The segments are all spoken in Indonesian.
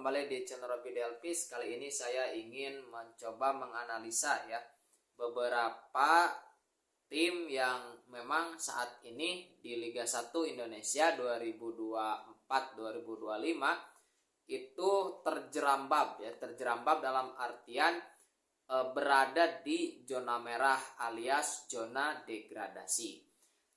kembali di channel Robby Delpis. Kali ini saya ingin mencoba menganalisa ya beberapa tim yang memang saat ini di Liga 1 Indonesia 2024-2025 itu terjerambab dalam artian berada di zona merah alias zona degradasi.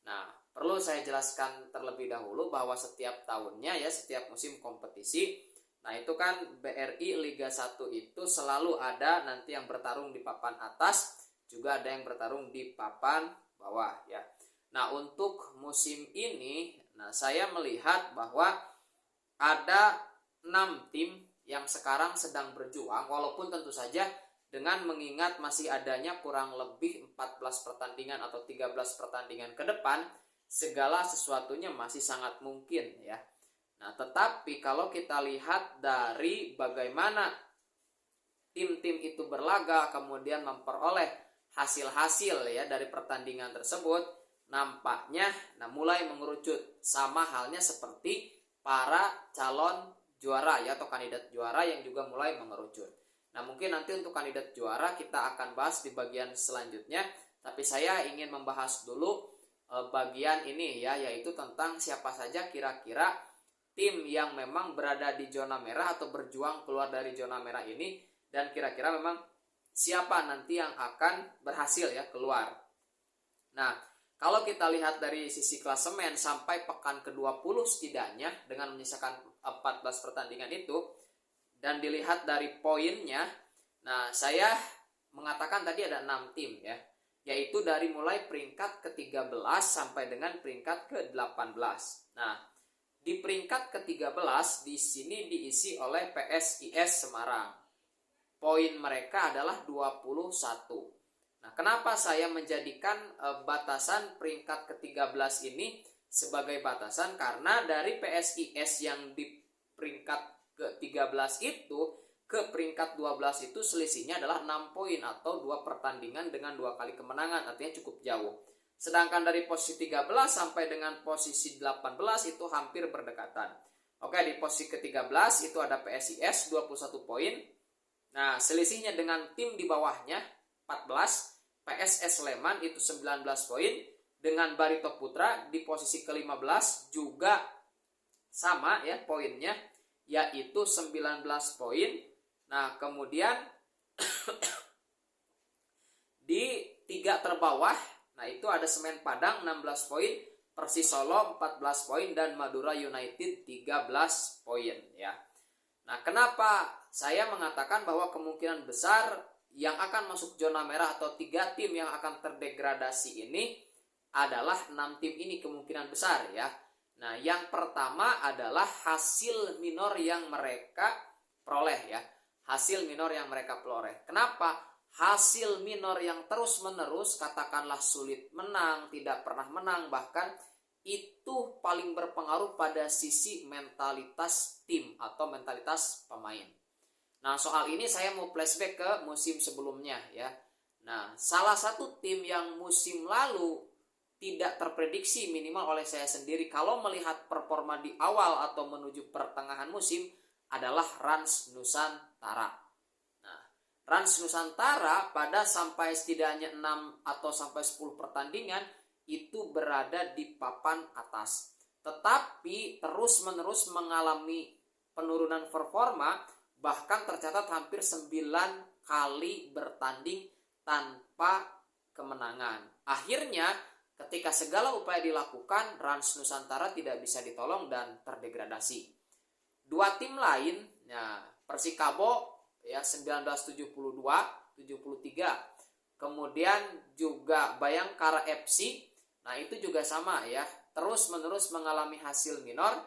Nah, perlu saya jelaskan terlebih dahulu bahwa setiap tahunnya ya, setiap musim kompetisi, nah itu kan BRI Liga 1 itu selalu ada nanti yang bertarung di papan atas, juga ada yang bertarung di papan bawah ya. Nah, untuk musim ini, nah saya melihat bahwa ada 6 tim yang sekarang sedang berjuang, walaupun tentu saja dengan mengingat masih adanya kurang lebih 14 pertandingan atau 13 pertandingan ke depan, segala sesuatunya masih sangat mungkin ya. Nah, tetapi kalau kita lihat dari bagaimana tim-tim itu berlaga kemudian memperoleh hasil-hasil ya dari pertandingan tersebut, nampaknya mulai mengerucut, sama halnya seperti para calon juara ya atau kandidat juara yang juga mulai mengerucut. Nah, mungkin nanti untuk kandidat juara kita akan bahas di bagian selanjutnya, tapi saya ingin membahas dulu bagian ini ya, yaitu tentang siapa saja kira-kira tim yang memang berada di zona merah atau berjuang keluar dari zona merah ini, dan kira-kira memang siapa nanti yang akan berhasil ya keluar. Nah, kalau kita lihat dari sisi klasemen sampai pekan ke-20 setidaknya dengan menyisakan 14 pertandingan itu, dan dilihat dari poinnya, nah saya mengatakan tadi ada 6 tim ya, yaitu dari mulai peringkat ke-13 sampai dengan peringkat ke-18. Nah, di peringkat ke-13 di sini diisi oleh PSIS Semarang. Poin mereka adalah 21. Nah, kenapa saya menjadikan batasan peringkat ke-13 ini sebagai batasan? Karena dari PSIS yang di peringkat ke-13 itu ke peringkat 12 itu selisihnya adalah 6 poin atau 2 pertandingan dengan 2 kali kemenangan, artinya cukup jauh. Sedangkan dari posisi 13 sampai dengan posisi 18 itu hampir berdekatan. Oke, di posisi ke-13 itu ada PSIS 21 poin. Nah, selisihnya dengan tim di bawahnya 14, PSS Sleman itu 19 poin, dengan Barito Putra di posisi ke-15 juga sama ya poinnya, yaitu 19 poin. Nah, kemudian di 3 terbawah, nah itu ada Semen Padang 16 poin, Persis Solo 14 poin, dan Madura United 13 poin ya. Nah, kenapa saya mengatakan bahwa kemungkinan besar yang akan masuk zona merah atau 3 tim yang akan terdegradasi ini adalah 6 tim ini kemungkinan besar ya. Nah, yang pertama adalah hasil minor yang mereka peroleh ya. Hasil minor yang mereka peroleh. Kenapa? Hasil minor yang terus-menerus, katakanlah sulit menang, tidak pernah menang, bahkan itu paling berpengaruh pada sisi mentalitas tim atau mentalitas pemain. Nah, soal ini saya mau flashback ke musim sebelumnya ya. Nah, salah satu tim yang musim lalu tidak terprediksi minimal oleh saya sendiri kalau melihat performa di awal atau menuju pertengahan musim adalah Rans Nusantara. Nah, Rans Nusantara pada sampai setidaknya 6 atau sampai 10 pertandingan itu berada di papan atas. Tetapi terus-menerus mengalami penurunan performa, bahkan tercatat hampir 9 kali bertanding tanpa kemenangan. Akhirnya ketika segala upaya dilakukan, Rans Nusantara tidak bisa ditolong dan terdegradasi. 2 tim lain, ya, Persikabo ya 1972-73, kemudian juga Bayangkara FC. Nah, itu juga sama ya, terus-menerus mengalami hasil minor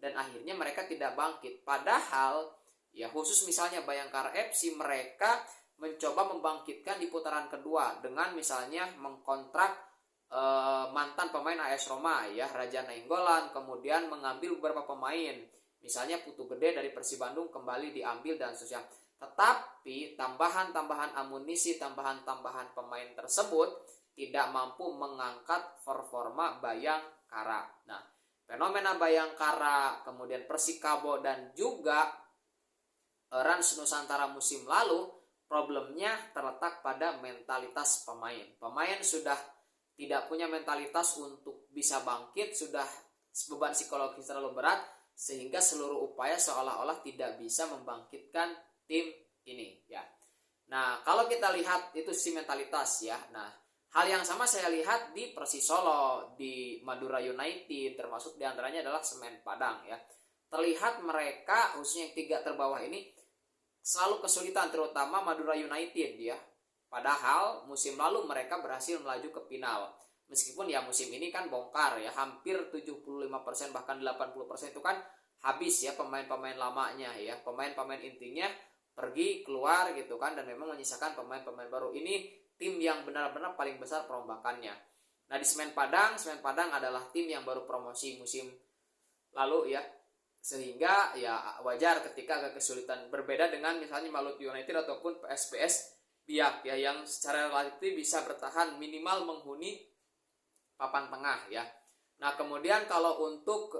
dan akhirnya mereka tidak bangkit. Padahal ya khusus misalnya Bayangkara FC, mereka mencoba membangkitkan di putaran kedua dengan misalnya mengkontrak mantan pemain AS Roma ya, Raja Nainggolan, kemudian mengambil beberapa pemain, misalnya Putu Gede dari Persib Bandung kembali diambil dan seterusnya. Tetapi tambahan-tambahan amunisi, tambahan-tambahan pemain tersebut tidak mampu mengangkat performa Bayangkara. Nah, fenomena Bayangkara, kemudian Persikabo dan juga Rans Nusantara musim lalu, problemnya terletak pada mentalitas pemain. Pemain sudah tidak punya mentalitas untuk bisa bangkit, sudah beban psikologis terlalu berat, sehingga seluruh upaya seolah-olah tidak bisa membangkitkan tim ini ya. Nah, kalau kita lihat itu si mentalitas ya. Nah, hal yang sama saya lihat di Persis Solo, di Madura United, termasuk diantaranya adalah Semen Padang ya. Terlihat mereka khususnya yang 3 terbawah ini selalu kesulitan, terutama Madura United ya. Padahal musim lalu mereka berhasil melaju ke final. Meskipun ya musim ini kan bongkar ya, hampir 75% bahkan 80% itu kan habis ya pemain-pemain lamanya ya. Pemain-pemain intinya pergi keluar gitu kan, dan memang menyisakan pemain-pemain baru. Ini tim yang benar-benar paling besar perombakannya. Nah, di Semen Padang adalah tim yang baru promosi musim lalu ya, sehingga ya wajar ketika agak kesulitan, berbeda dengan misalnya Malut United ataupun PSPS Biak ya, yang secara relatif bisa bertahan minimal menghuni papan tengah ya. Nah, kemudian kalau untuk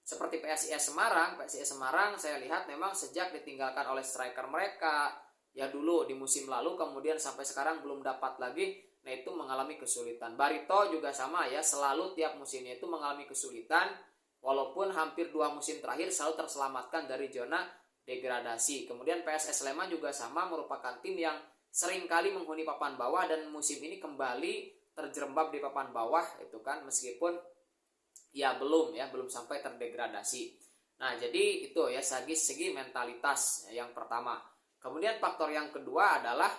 seperti PSIS Semarang saya lihat memang sejak ditinggalkan oleh striker mereka ya dulu di musim lalu, kemudian sampai sekarang belum dapat lagi. Nah, itu mengalami kesulitan. Barito juga sama ya, selalu tiap musimnya itu mengalami kesulitan, walaupun hampir 2 musim terakhir selalu terselamatkan dari zona degradasi. Kemudian PSS Sleman juga sama, merupakan tim yang sering kali menghuni papan bawah, dan musim ini kembali terjerembab di papan bawah itu kan, meskipun ya belum sampai terdegradasi. Nah, jadi itu ya segi mentalitas yang pertama. Kemudian faktor yang kedua adalah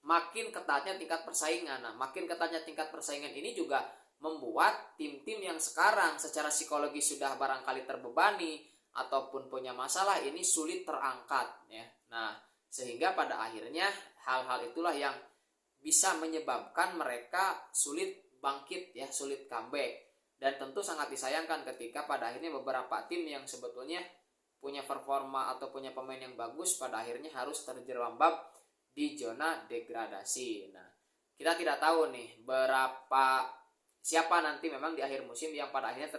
makin ketatnya tingkat persaingan. Nah, makin ketatnya tingkat persaingan ini juga membuat tim-tim yang sekarang secara psikologi sudah barangkali terbebani ataupun punya masalah ini sulit terangkat ya. Nah, sehingga pada akhirnya hal-hal itulah yang bisa menyebabkan mereka sulit bangkit ya, sulit comeback. Dan tentu sangat disayangkan ketika pada akhirnya beberapa tim yang sebetulnya punya performa atau punya pemain yang bagus pada akhirnya harus terjerembab di zona degradasi. Nah, kita tidak tahu nih siapa nanti memang di akhir musim yang pada akhirnya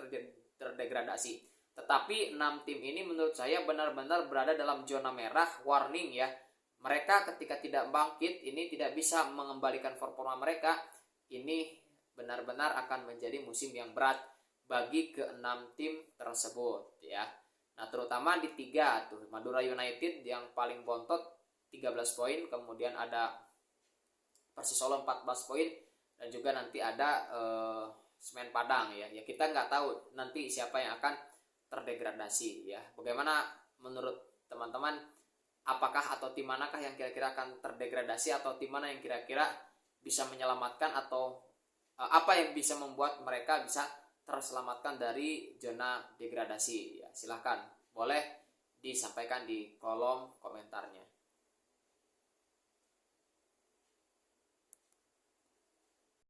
terdegradasi. Tetapi 6 tim ini menurut saya benar-benar berada dalam zona merah, warning ya. Mereka ketika tidak bangkit ini tidak bisa mengembalikan performa mereka. Ini benar-benar akan menjadi musim yang berat bagi ke-6 tim tersebut ya. Nah, terutama di 3 tuh, Madura United yang paling bontot 13 poin, kemudian ada Persis Solo 14 poin, dan juga nanti ada Semen Padang ya. Ya kita nggak tahu nanti siapa yang akan terdegradasi ya. Bagaimana menurut teman-teman, apakah atau tim manakah yang kira-kira akan terdegradasi, atau tim mana yang kira-kira bisa menyelamatkan, atau apa yang bisa membuat mereka bisa terselamatkan dari zona degradasi ya? Silahkan boleh disampaikan di kolom komentarnya.